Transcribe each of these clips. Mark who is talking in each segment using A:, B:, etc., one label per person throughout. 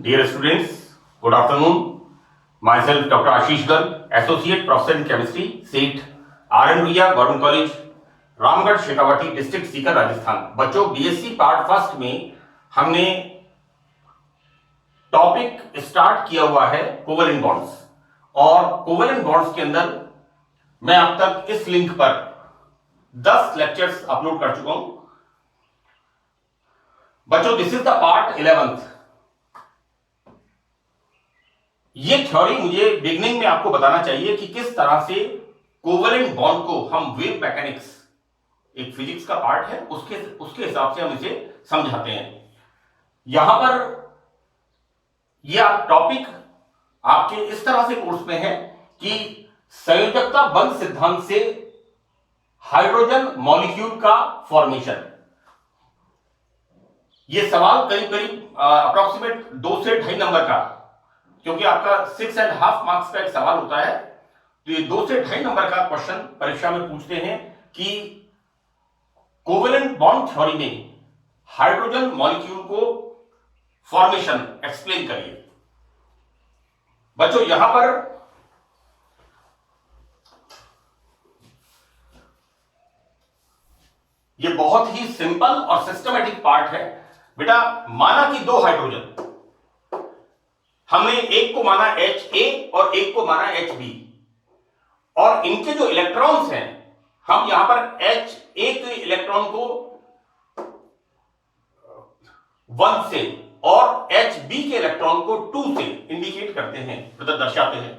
A: Dear students, good afternoon. Myself, Dr. Ashish Garg, Associate Professor in Chemistry, SEAT, RN Ruia, Government College, Ramgarh Shekhawati, district Sikar, Rajasthan. बच्चों, BSc part first में हमने topic start किया हुआ है covalent bonds, और covalent bonds के अंदर मैं अब तक इस लिंक पर 10 लेक्चर्स अपलोड कर चुका हूं। बच्चों, this is the part 11th। ये थ्योरी मुझे बिगनिंग में आपको बताना चाहिए कि किस तरह से कोवेलेंट बॉन्ड को हम वेव मैकेनिक्स, एक फिजिक्स का पार्ट है, उसके हिसाब से हम इसे समझाते हैं। यहां पर यह टॉपिक आपके इस तरह से कोर्स में है कि संयोजकता बंध सिद्धांत से हाइड्रोजन मॉलिक्यूल का फॉर्मेशन। यह सवाल करीब करीब अप्रोक्सीमेट 2 से 2.5 नंबर का, क्योंकि आपका 6.5 मार्क्स का एक सवाल होता है, तो ये 2 से 2.5 नंबर का क्वेश्चन परीक्षा में पूछते हैं कि कोवेलेंट बॉन्ड थ्योरी में हाइड्रोजन मॉलिक्यूल को फॉर्मेशन एक्सप्लेन करिए। बच्चों, यहां पर ये बहुत ही सिंपल और सिस्टमेटिक पार्ट है। बेटा, माना कि 2 हाइड्रोजन, हमने एक को माना HA और एक को माना HB, और इनके जो इलेक्ट्रॉन्स हैं, हम यहां पर HA के इलेक्ट्रॉन को 1 से और HB के इलेक्ट्रॉन को 2 से इंडिकेट करते हैं, मतलब दर्शाते हैं।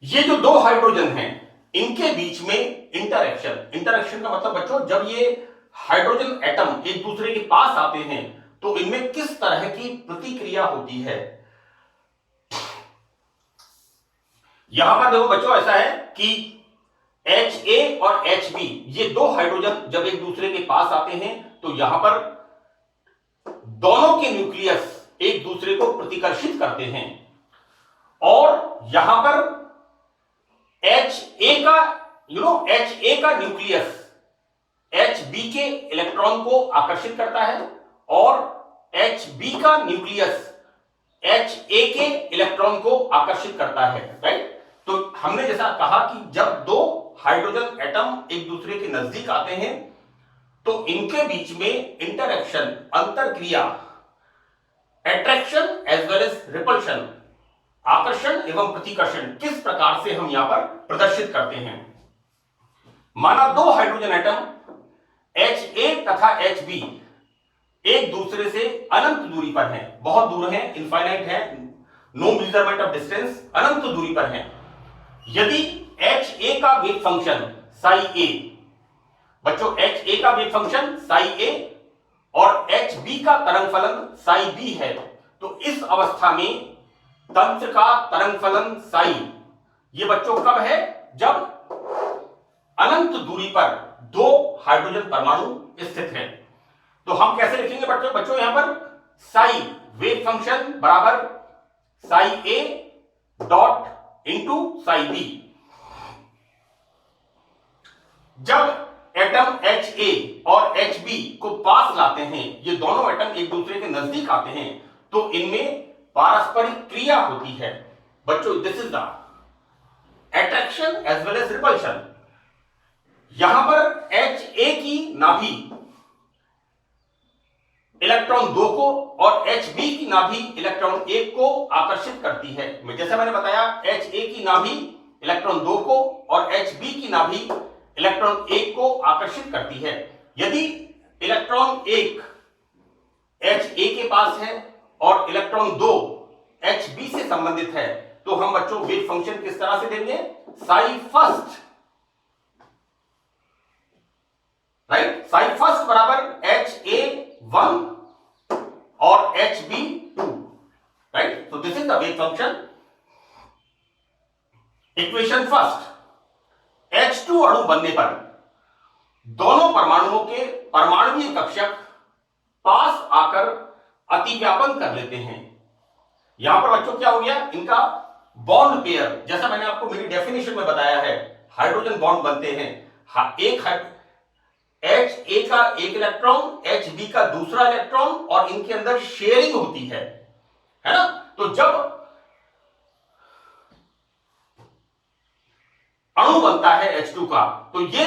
A: ये जो 2 हाइड्रोजन हैं, इनके बीच में इंटरेक्शन का मतलब बच्चों, जब ये हाइड्रोजन एटम एक दूसरे के पास आते हैं तो इनमें किस तरह की प्रतिक्रिया होती है। यहां पर देखो बच्चों, ऐसा है कि HA और HB, ये 2 हाइड्रोजन जब एक दूसरे के पास आते हैं तो यहां पर दोनों के न्यूक्लियस एक दूसरे को प्रतिकर्षित करते हैं, और यहां पर HA का न्यूक्लियस HB के इलेक्ट्रॉन को आकर्षित करता है, और HB का न्यूक्लियस HA के इलेक्ट्रॉन को आकर्षित करता है। राइट? तो हमने जैसा कहा कि जब 2 हाइड्रोजन एटम एक दूसरे के नजदीक आते हैं तो इनके बीच में इंटरेक्शन, अंतरक्रिया, attraction as well as repulsion, आकर्षण एवं प्रतिकर्षण, किस प्रकार से हम यहां पर प्रदर्शित करते हैं। माना 2 हाइड्रोजन एटम HA तथा HB एक दूसरे से अनंत दूरी पर हैं, बहुत दूर हैं, इनफाइनाइट है, नो मेजरमेंट ऑफ डिस्टेंस, अनंत दूरी पर हैं। यदि HA का वेव फंक्शन साई A, बच्चों HA का वेव फंक्शन साई A और HB का तरंग फलन साई B है, तो इस अवस्था में तंत्र का तरंग फलन साई, ये बच्चों कब है? जब अनंत दूरी पर 2 हाइड्रोजन परमाणु स्थित हैं। तो हम कैसे लिखेंगे बच्चों यहां पर साई वेव फंक्शन बराबर Sai A dot into Sai B। जब एटम HA और HB को पास लाते हैं, ये दोनों एटम एक दूसरे के नजदीक आते हैं, तो इनमें पारस्परिक क्रिया होती है। बच्चों, this is the attraction as well as repulsion. यहां पर HA की नाभि इलेक्ट्रॉन 2 को और HB की नाभि इलेक्ट्रॉन 1 को आकर्षित करती है। जैसे मैंने बताया, HA की नाभि इलेक्ट्रॉन 2 को और HB की नाभि इलेक्ट्रॉन 1 को आकर्षित करती है। यदि इलेक्ट्रॉन 1 HA के पास है और इलेक्ट्रॉन 2 HB से संबंधित है, तो हम बच्चों वेव फंक्शन किस तरह से देंगे? Sai first, right? Sai first बराबर HA1 और HB2, राइट? तो this is the wave function. Equation first, H2 अणु बनने पर दोनों परमाणुओं के परमाणुीय कक्षक पास आकर अतिव्यापन कर लेते हैं। यहां पर बच्चों क्या हो गया? इनका बॉन्ड पेयर, जैसा मैंने आपको मेरी डेफिनेशन में बताया है, हाइड्रोजन बॉन्ड बनते हैं। एक HA का एक इलेक्ट्रॉन, HB का दूसरा इलेक्ट्रॉन, और इनके अंदर शेयरिंग होती है ना। तो जब अणु बनता है H2 का, तो ये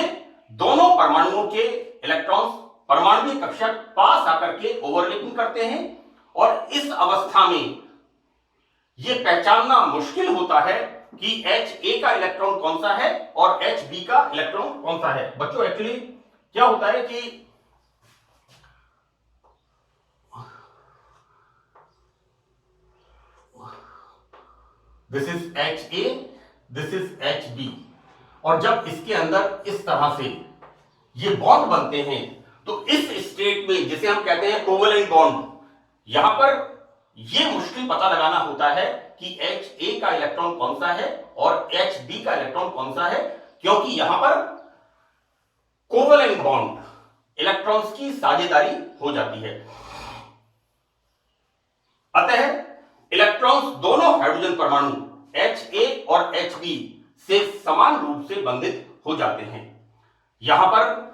A: दोनों परमाणुओं के इलेक्ट्रॉन्स परमाणु कक्षा पास आकर के ओवरलैपिंग करते हैं, और इस अवस्था में यह पहचानना मुश्किल होता है कि HA का इलेक्ट्रॉन कौन सा है और HB का इलेक्ट्रॉन कौन सा है। बच्चों एक्चुअली क्या होता है कि this is HA, this is HB, और जब इसके अंदर इस तरह से ये बॉन्ड बनते हैं, तो इस स्टेट में जिसे हम कहते हैं कोवेलेंट बॉन्ड, यहां पर यह मुश्किल पता लगाना होता है कि HA का इलेक्ट्रॉन कौन सा है और HB का इलेक्ट्रॉन कौन सा है, क्योंकि यहां पर कोवेलेंट बॉन्ड इलेक्ट्रॉन्स की साझेदारी हो जाती है। अतः इलेक्ट्रॉन्स दोनों हाइड्रोजन परमाणु HA और HB से समान रूप से बंधित हो जाते हैं। यहां पर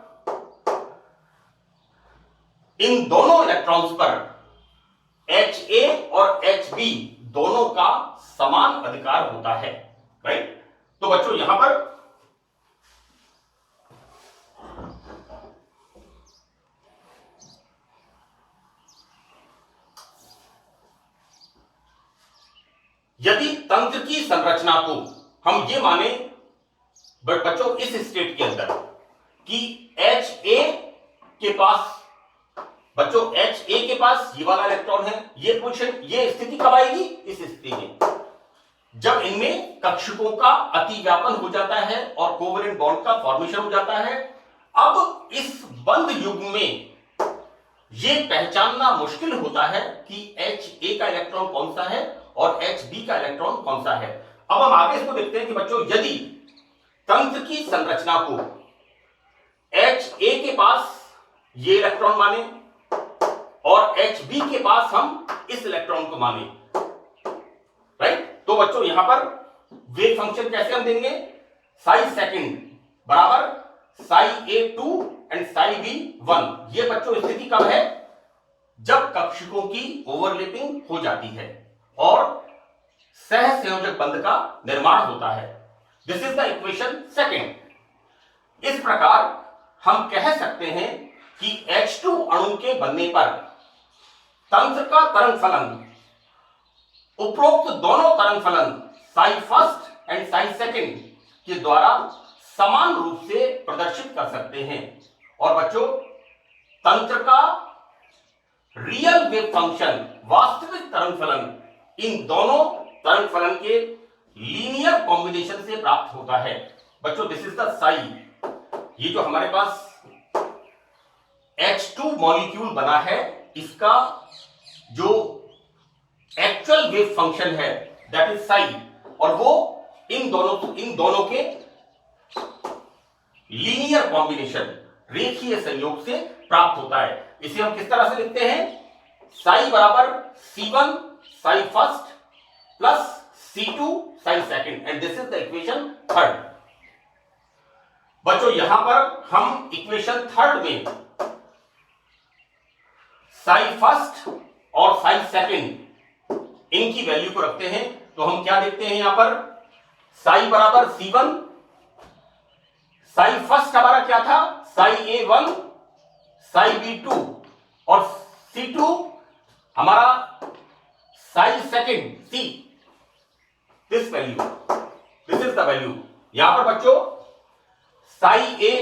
A: इन दोनों इलेक्ट्रॉन्स पर HA और HB दोनों का समान अधिकार होता है, राइट। तो बच्चों यहां पर यदि तंत्र की संरचना को हम ये माने बच्चों इस स्टेट के अंदर कि HA के पास, बच्चों HA के पास ये वाला इलेक्ट्रॉन है, ये पोजीशन, ये स्थिति कब आएगी? इस स्थिति में जब इनमें कक्षकों का अतिव्यापन हो जाता है और कोवेलेंट बॉन्ड का फॉर्मेशन हो जाता है। अब इस बंध युग्म में यह पहचानना मुश्किल होता है कि HA का इलेक्ट्रॉन कौन सा है और HB का इलेक्ट्रॉन कौन सा है। अब हम आगे इसको देखते हैं कि बच्चों यदि तंत्र की संरचना को HA के पास ये इलेक्ट्रॉन माने और HB के पास हम इस इलेक्ट्रॉन को माने, राइट। तो बच्चों यहां पर वेव फंक्शन कैसे हम देंगे? साई सेकंड बराबर Sai A2 and Sai B1। ये बच्चों स्थिति कब है? जब कक्षकों की ओवरलैपिंग हो जाती है और सह संयोजक बंध का निर्माण होता है। This is the equation second. इस प्रकार हम कह सकते हैं कि H2 अणु के बनने पर तंत्र का तरंग फलन उपरोक्त दोनों तरंग फलन Sai first and Sai second के द्वारा समान रूप से प्रदर्शित कर सकते हैं। और बच्चों तंत्र का रियल वेव फंक्शन, वास्तविक तरंग फलन, इन दोनों तरंग फलन के लीनियर कॉम्बिनेशन से प्राप्त होता है। बच्चों दिस इज द साई, ये जो हमारे पास H2 मॉलिक्यूल बना है, इसका जो एक्चुअल वेव फंक्शन है दैट इज साई, और वो इन दोनों के लीनियर कॉम्बिनेशन, रेखीय संयोग से प्राप्त होता है। इसे हम किस तरह से लिखते हैं? साई बराबर C1 Sai first plus C2 Sai second, and this is the equation third. बच्चों यहां पर हम इक्वेशन थर्ड में साई फर्स्ट और साई सेकंड इनकी वैल्यू को रखते हैं, तो हम क्या देखते हैं यहां पर? साई बराबर C1, साई फर्स्ट हमारा क्या था? साई A1 साई B2, और C2 हमारा Sai second C। This value, this is the value. यहां पर बच्चों Sai A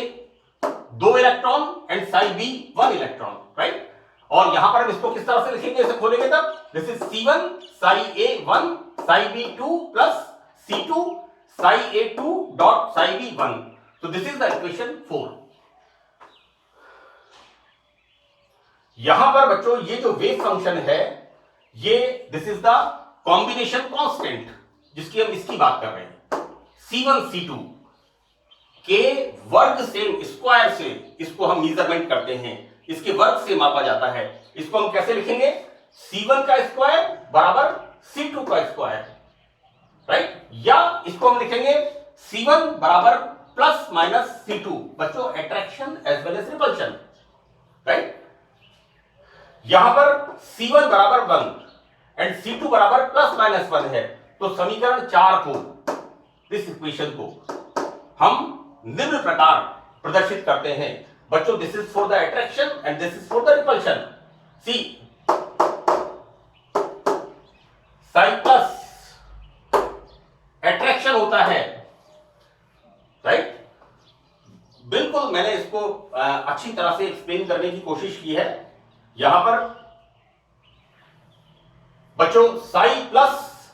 A: 2 electron and Sai B 1 electron, right. और यहां पर हम इसको किस तरह से लिखेंगे? इसे खोलेंगे तब this is C1 Sai A1 Sai B2 plus C2 Sai A2 dot Sai B1। तो दिस इज द इक्वेशन 4। यहां पर बच्चों ये जो वेव फंक्शन है, ये this is the combination constant जिसकी हम इसकी बात कर रहे हैं। C1 C2 के वर्ग से, स्क्वायर से इसको हम मेजरमेंट करते हैं, इसके वर्ग से मापा जाता है। इसको हम कैसे लिखेंगे? C1 का स्क्वायर बराबर C2 का स्क्वायर, राइट। या इसको हम लिखेंगे C1 बराबर प्लस माइनस C2। बच्चों attraction as well as repulsion, यहां पर C1 बराबर 1 एंड C2 बराबर ±1 है, तो समीकरण 4 को, इस इक्वेशन को हम निम्न प्रकार प्रदर्शित करते हैं बच्चों। This is for the attraction and this is for the repulsion. C psi plus attraction होता है, राइट। बिल्कुल मैंने इसको अच्छी तरह से एक्सप्लेन करने की कोशिश की है। यहां पर बच्चों साई प्लस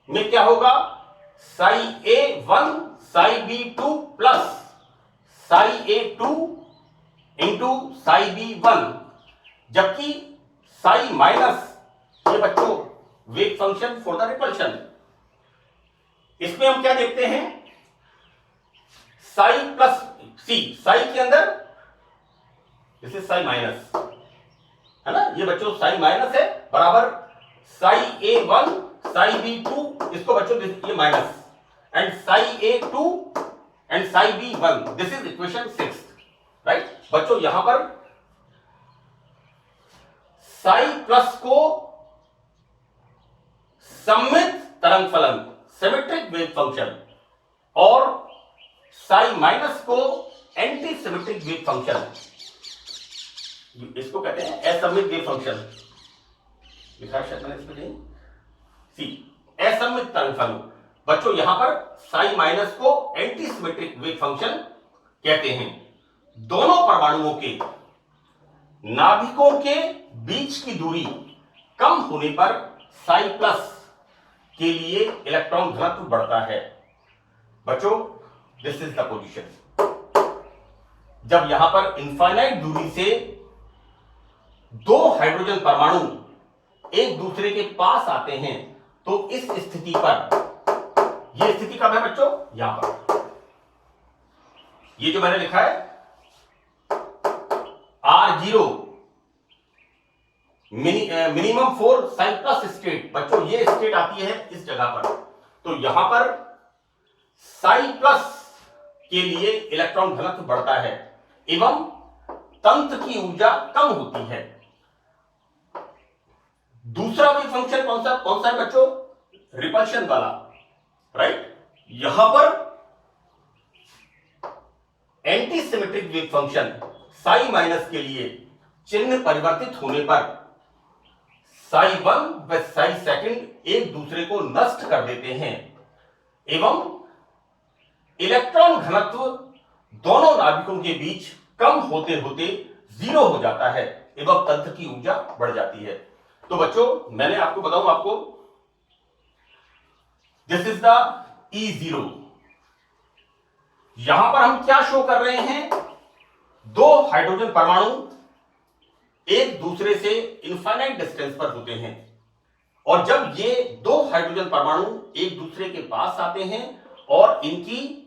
A: में क्या होगा, Sai A1 Sai B2 plus psi A2 into Sai B1, जबकि साई माइनस ये बच्चों wave function for the repulsion. इसमें हम क्या देखते हैं, साई प्लस सी, साई के अंदर दिस इज साई माइनस, है ना, ये बच्चों साई माइनस है, बराबर साई A1 साई B2, इसको बच्चों ये minus, and Sai A2 and Sai B1, this is equation 6, right. बच्चों यहां पर साई प्लस को सममित तरंग फलन, सिमेट्रिक वेव फंक्शन, और साई माइनस को एंटी सिमेट्रिक वेव फंक्शन, इसको कहते हैं असममित वेव फंक्शन, लिखा है शायद मैंने इसमें नहीं, सी असममित तरंग फलन। बच्चों यहां पर साई माइनस को एंटी सिमेट्रिक वेव फंक्शन कहते हैं। दोनों परमाणुओं के नाभिकों के बीच की दूरी कम होने पर साई प्लस के लिए इलेक्ट्रॉन घनत्व बढ़ता है। बच्चों दिस इज द पोजीशन। जब यहां पर इनफाइनाइट दूरी से दो हाइड्रोजन परमाणु एक दूसरे के पास आते हैं, तो इस स्थिति पर, यह स्थिति कब है बच्चों, यहां पर, ये जो मैंने लिखा है R0 minimum for Sai plus state, बच्चों ये स्टेट आती है इस जगह पर। तो यहां पर साई प्लस के लिए इलेक्ट्रॉन घनत्व बढ़ता है एवं तंत्र की ऊर्जा कम होती है। दूसरा वेव फंक्शन कौन सा है बच्चों, रिपल्शन वाला, राइट। यहां पर anti symmetric wave function psi minus के लिए चिन्ह परिवर्तित होने पर साई 1 व साई सेकंड एक दूसरे को नष्ट कर देते हैं एवं इलेक्ट्रॉन घनत्व दोनों नाभिकों के बीच कम होते होते 0 हो जाता है एवं तंत्र की ऊर्जा बढ़ जाती है। तो बच्चों मैंने आपको बताऊं, आपको दिस इज द E0। यहां पर हम क्या शो कर रहे हैं, दो हाइड्रोजन परमाणु एक दूसरे से इनफाइनाइट डिस्टेंस पर होते हैं, और जब ये दो हाइड्रोजन परमाणु एक दूसरे के पास आते हैं और इनकी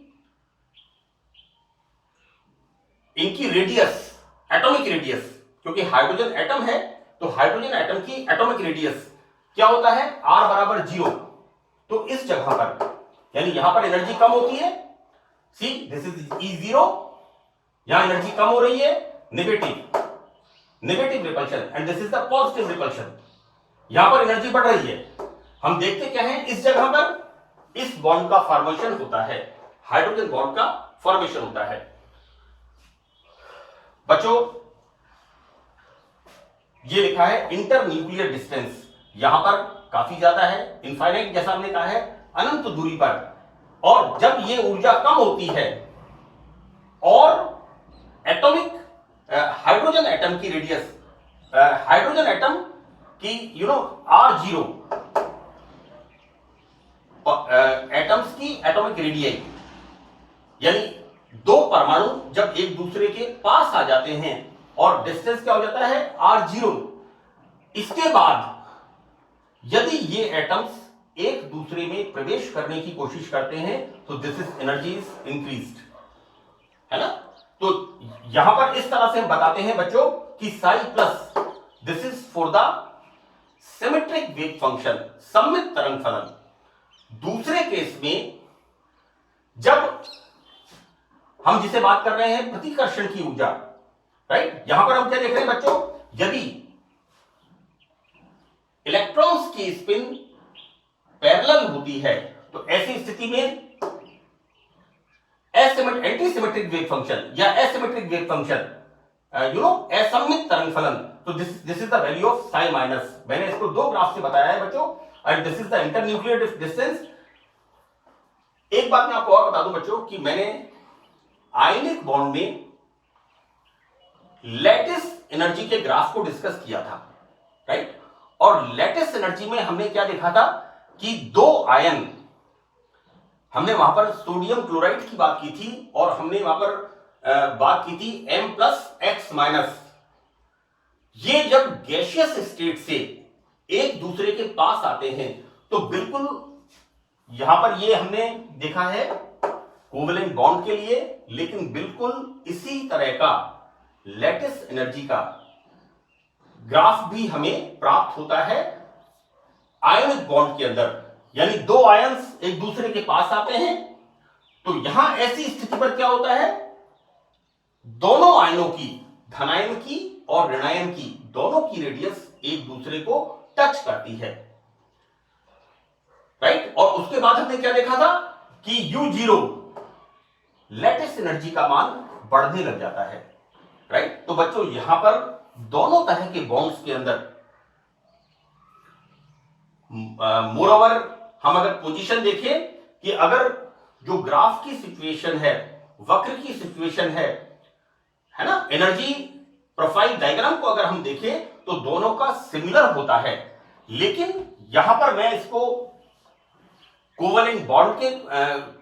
A: रेडियस, एटॉमिक रेडियस, क्योंकि हाइड्रोजन एटम है तो हाइड्रोजन एटम की एटॉमिक रेडियस क्या होता है, R बराबर 0। तो इस जगह पर, यानी यहां पर एनर्जी कम होती है, सी दिस इज E0, यहां एनर्जी कम हो रही है, negative repulsion, and this is the positive repulsion. यहां पर एनर्जी बढ़ रही है। हम देखते क्या है, इस जगह पर इस बॉन्ड का फॉर्मेशन होता है, हाइड्रोजन बॉन्ड का फॉर्मेशन होता है। बच्चों ये लिखा है इंटर न्यूक्लियर डिस्टेंस, यहां पर काफी ज्यादा है, इनफाइनाइट जैसा हमने कहा है, अनंत दूरी पर, और जब ये ऊर्जा कम होती है और एटॉमिक हाइड्रोजन एटम की रेडियस, हाइड्रोजन एटम की R0 एटम्स की एटॉमिक रेडियस, यानी दो परमाणु जब एक दूसरे के पास आ जाते हैं और डिस्टेंस क्या हो जाता है, R0, इसके बाद यदि ये एटम्स एक दूसरे में प्रवेश करने की कोशिश करते हैं तो this is energy is increased, है ना। तो यहां पर इस तरह से हम बताते हैं बच्चों कि Sai plus this is for the symmetric wave function, सममित तरंग फलन। दूसरे केस में जब हम जिसे बात कर रहे हैं प्रतिकर्षण की ऊर्जा, राइट, यहां पर हम क्या देख रहे हैं बच्चों, यदि इलेक्ट्रॉन्स की स्पिन पैरेलल होती है, तो ऐसी स्थिति में एंटी सिमेट्रिक वेव फंक्शन या एसिमेट्रिक वेव फंक्शन, असममित तरंग फलन, तो this is the value of Sai minus. मैंने इसको दो ग्राफ से बताया है बच्चों, and this is the internuclear distance. एक बात मैं आपको और बता दूं बच्चों कि मैंने आयनिक बॉन्ड में लैटिस एनर्जी के ग्राफ को डिस्कस किया था, राइट। और लैटिस एनर्जी में हमने क्या देखा था कि दो आयन, हमने वहां पर सोडियम क्लोराइड की बात की थी और हमने वहां पर बात की थी M+X-। ये जब गैसियस स्टेट से एक दूसरे के पास आते हैं तो बिल्कुल यहां पर ये हमने देखा है कोवेलेंट बॉन्ड के लिए, लेकिन बिल्कुल इसी तरह का लैटिस एनर्जी का ग्राफ भी हमें प्राप्त होता है आयनिक बॉन्ड के अंदर। यानी दो आयंस एक दूसरे के पास आते हैं तो यहां ऐसी स्थिति पर क्या होता है, दोनों आयनों की, धनायन की और ऋणायन की, दोनों की रेडियस एक दूसरे को टच करती है, राइट। और उसके बाद हमने क्या देखा था कि U0 लैटिस एनर्जी का मान बढ़ने लग जाता है, राइट। तो बच्चों यहां पर दोनों तरह के बॉन्ड्स के अंदर मोरओवर हम अगर पोजीशन देखें कि अगर जो ग्राफ की सिचुएशन है, वक्र की सिचुएशन है ना, एनर्जी प्रोफाइल डायग्राम को अगर हम देखें तो दोनों का सिमिलर होता है। लेकिन यहां पर मैं इसको कोवेलेंट बॉन्ड के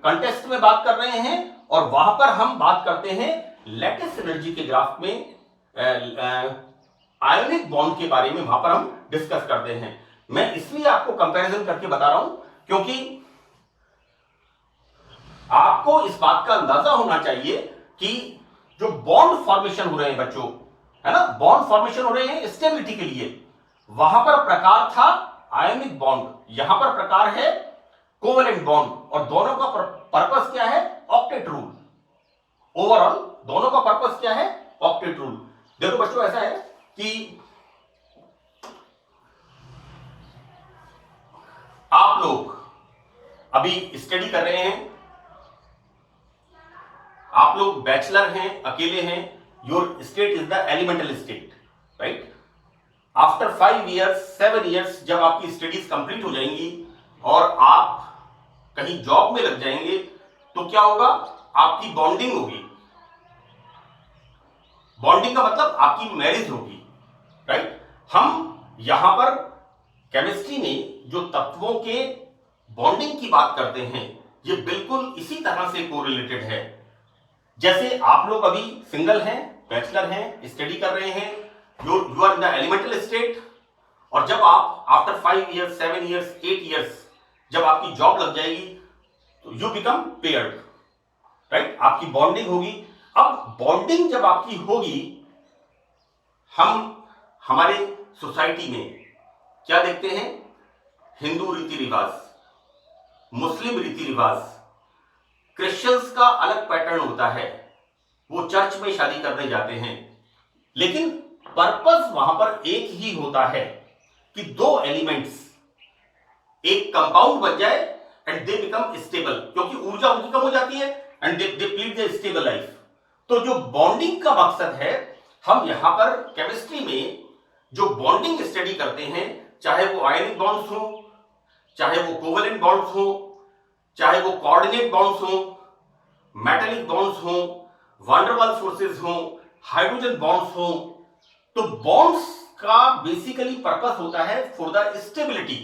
A: कॉन्टेक्स्ट में बात कर रहे हैं और वहां पर हम बात करते हैं लैटिस एनर्जी के ग्राफ में आयनिक बॉन्ड के बारे में, वहां पर हम डिस्कस करते हैं। मैं इसलिए आपको कंपैरिजन करके बता रहा हूं क्योंकि आपको इस बात का अंदाजा होना चाहिए कि जो बॉन्ड फॉर्मेशन हो रहे हैं बच्चों, है ना, बॉन्ड फॉर्मेशन हो रहे हैं स्टेबिलिटी के लिए, वहां पर प्रकार था आयनिक बॉन्ड, यहां पर प्रकार है कोवेलेंट बॉन्ड, और दोनों का पर्पस क्या है, ऑक्टेट रूल। ओवरऑल दोनों का पर्पस क्या है, ऑक्टेट रूल। देखो बच्चों ऐसा है कि आप लोग अभी स्टडी कर रहे हैं, आप लोग बैचलर हैं, अकेले हैं, your state is the elemental state, right. After 5 years 7 years जब आपकी स्टडीज कंप्लीट हो जाएंगी और आप कहीं जॉब में लग जाएंगे तो क्या होगा, आपकी बॉन्डिंग होगी। बॉन्डिंग का मतलब आपकी मैरिज होगी, राइट। हम यहां पर केमिस्ट्री में जो तत्वों के बॉन्डिंग की बात करते हैं ये बिल्कुल इसी तरह से कोरिलेटेड है। जैसे आप लोग अभी सिंगल हैं, बैचलर हैं, स्टडी कर रहे हैं, you are in the elemental state, और जब आप आफ्टर 5 इयर्स 7 इयर्स 8 इयर्स जब आपकी जॉब लग जाएगी तो यू बिकम पेयर्ड, राइट, आपकी बॉन्डिंग होगी। अब बॉन्डिंग जब आपकी होगी, हम हमारे सोसाइटी में क्या देखते हैं, हिंदू रीति रिवाज, मुस्लिम रीति रिवाज, क्रिश्चियंस का अलग पैटर्न होता है, वो चर्च में शादी करने जाते हैं, लेकिन पर्पस वहां पर एक ही होता है कि दो एलिमेंट्स एक कंपाउंड बन जाए एंड दे बिकम स्टेबल, क्योंकि ऊर्जा उनकी कम हो जाती है and they lead the stable life. तो जो बॉन्डिंग का मकसद है, हम यहां पर केमिस्ट्री में जो बॉन्डिंग स्टडी करते हैं, चाहे वो आयनिक बॉन्ड्स हो, चाहे वो कोवेलेंट बॉन्ड्स हो, चाहे वो कोऑर्डिनेट बॉन्ड्स हो, मेटालिक बॉन्ड्स हो, वैन डर वाल्स फोर्सेस हो, हाइड्रोजन बॉन्ड्स हो, तो बॉन्ड्स का बेसिकली पर्पस होता है फॉर द स्टेबिलिटी,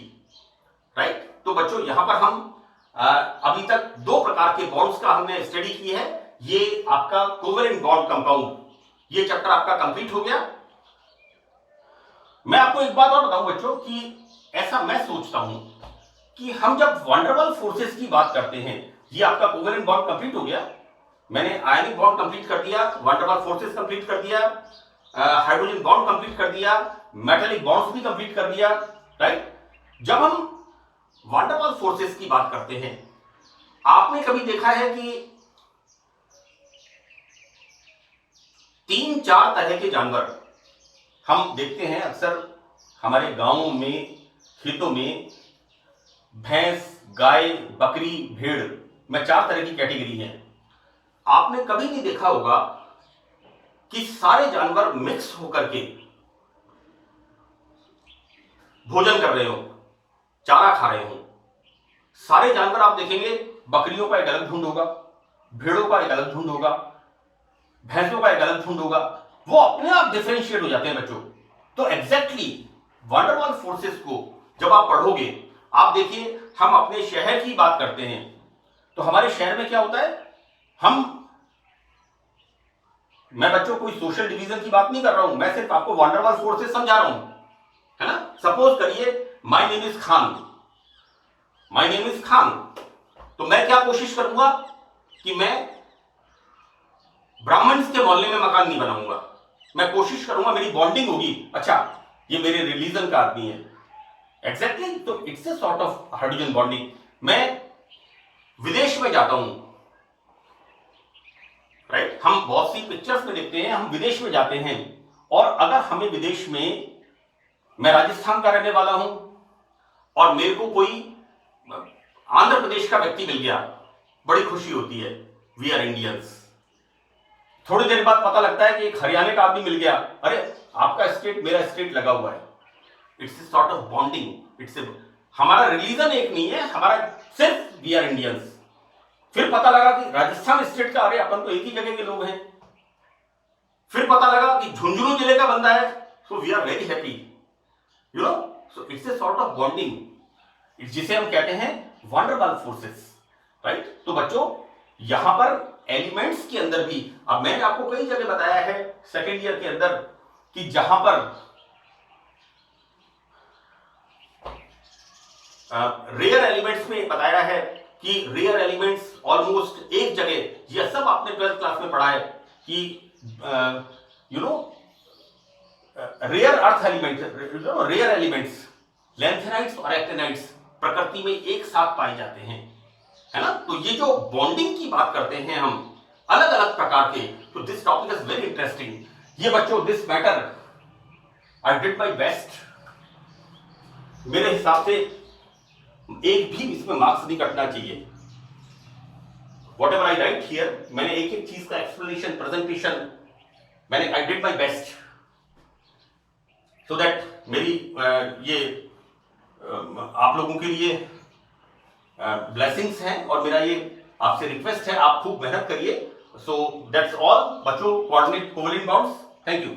A: राइट। तो बच्चों यहां पर हम अभी तक दो प्रकार के बॉन्ड्स का हमने स्टडी की है। ये आपका कोवेलेंट बॉन्ड कंपाउंड, ये चैप्टर आपका कंप्लीट हो गया। मैं आपको एक बात और बताऊं बच्चों कि ऐसा मैं सोचता हूं कि हम जब वैन डर वाल्स फोर्सेस की बात करते हैं, ये आपका कोवेलेंट बॉन्ड कंप्लीट हो गया, मैंने आयनिक बॉन्ड कंप्लीट कर दिया, van der Waals forces complete कर दिया, हाइड्रोजन बॉन्ड कंप्लीट कर दिया, मेटालिक बॉन्ड्स भी कंप्लीट कर दिया, राइट। जब हम वैन डर वाल्स फोर्सेस की बात करते हैं, आपने कभी देखा है कि 3-4 तरह के जानवर हम देखते हैं अक्सर हमारे गांवों में, खेतों में भैंस, गाय, बकरी, भेड़ में 4 तरह की कैटेगरी है। आपने कभी नहीं देखा होगा कि सारे जानवर मिक्स होकर के भोजन कर रहे हो, चारा खा रहे हो। सारे जानवर आप देखेंगे, बकरियों का एक अलग झुंड होगा, भेड़ों का एक अलग झुंड होगा, भैंसों का एक अलग झुंड होगा। वो अपने आप डिफरेंशिएट हो जाते हैं बच्चों। तो एग्जैक्टली वंडरवॉल फोर्सेस को जब आप पढ़ोगे, आप देखिए, हम अपने शहर की बात करते हैं तो हमारे शहर में क्या होता है, मैं बच्चों कोई सोशल डिवीजन की बात नहीं कर रहा हूं, मैं सिर्फ आपको वंडरवॉल फोर्सेस समझा रहा हूं, है ना। सपोज करिए my name is Khan, my name is Khan, तो मैं क्या कोशिश करूंगा कि मैं ब्राह्मण्स के मोहल्ले में मकान नहीं बनाऊंगा। मैं कोशिश करूंगा, मेरी बॉन्डिंग होगी, अच्छा ये मेरे रिलीजन का आदमी है, एग्जैक्टली। तो it's a sort of hydrogen bonding. मैं विदेश में जाता हूं, राइट, हम बहुत सी पिक्चर्स में देखते हैं, हम विदेश में जाते हैं, और अगर हमें विदेश में, मैं राजस्थान का रहने वाला हूं और मेरे को कोई आंध्र प्रदेश का व्यक्ति मिल गया, बड़ी खुशी होती है, वी आर इंडियंस। थोड़ी देर बाद पता लगता है कि एक हरियाणा का आदमी मिल गया, अरे आपका स्टेट मेरा स्टेट लगा हुआ है। It's a sort of bonding, हमारा रिलीजन एक नहीं है, हमारा सिर्फ वी आर इंडियंस। फिर पता लगा कि राजस्थान स्टेट का, अरे अपन तो एक ही जगह के लोग हैं। फिर पता लगा कि झुंझुनू जिले का बंदा है, so we are very happy, you know. So it's a sort of bonding, जिसे हम कहते हैं वंडरवॉल फोर्सेस, राइट। तो बच्चों, यहां पर एलिमेंट्स के अंदर भी, अब मैंने आपको कई जगह बताया है सेकेंड ईयर के अंदर कि जहां पर रेयर एलिमेंट्स में बताया है कि रेयर एलिमेंट्स ऑलमोस्ट एक जगह, यह सब आपने 12th क्लास में पढ़ा है कि you know rare earth element, rare elements lanthanides और एक्टिनाइट्स प्रकृति में एक साथ पाए जाते हैं, है ना। तो ये जो बॉन्डिंग की बात करते हैं हम अलग अलग प्रकार के, तो this topic is very interesting. ये बच्चों, this matter I did my best. मेरे हिसाब से एक भी इसमें मार्क्स नहीं कटना चाहिए। What ever I right here, मैंने एक एक चीज का एक्सप्लेनेशन, प्रेजेंटेशन, मैंने I did my best so that मेरी ये आप लोगों के लिए ब्लेसिंग्स हैं, और मेरा ये आपसे रिक्वेस्ट है, आप खूब मेहनत करिए। सो दैट्स ऑल बच्चों, coordinate covalent bounds. Thank you.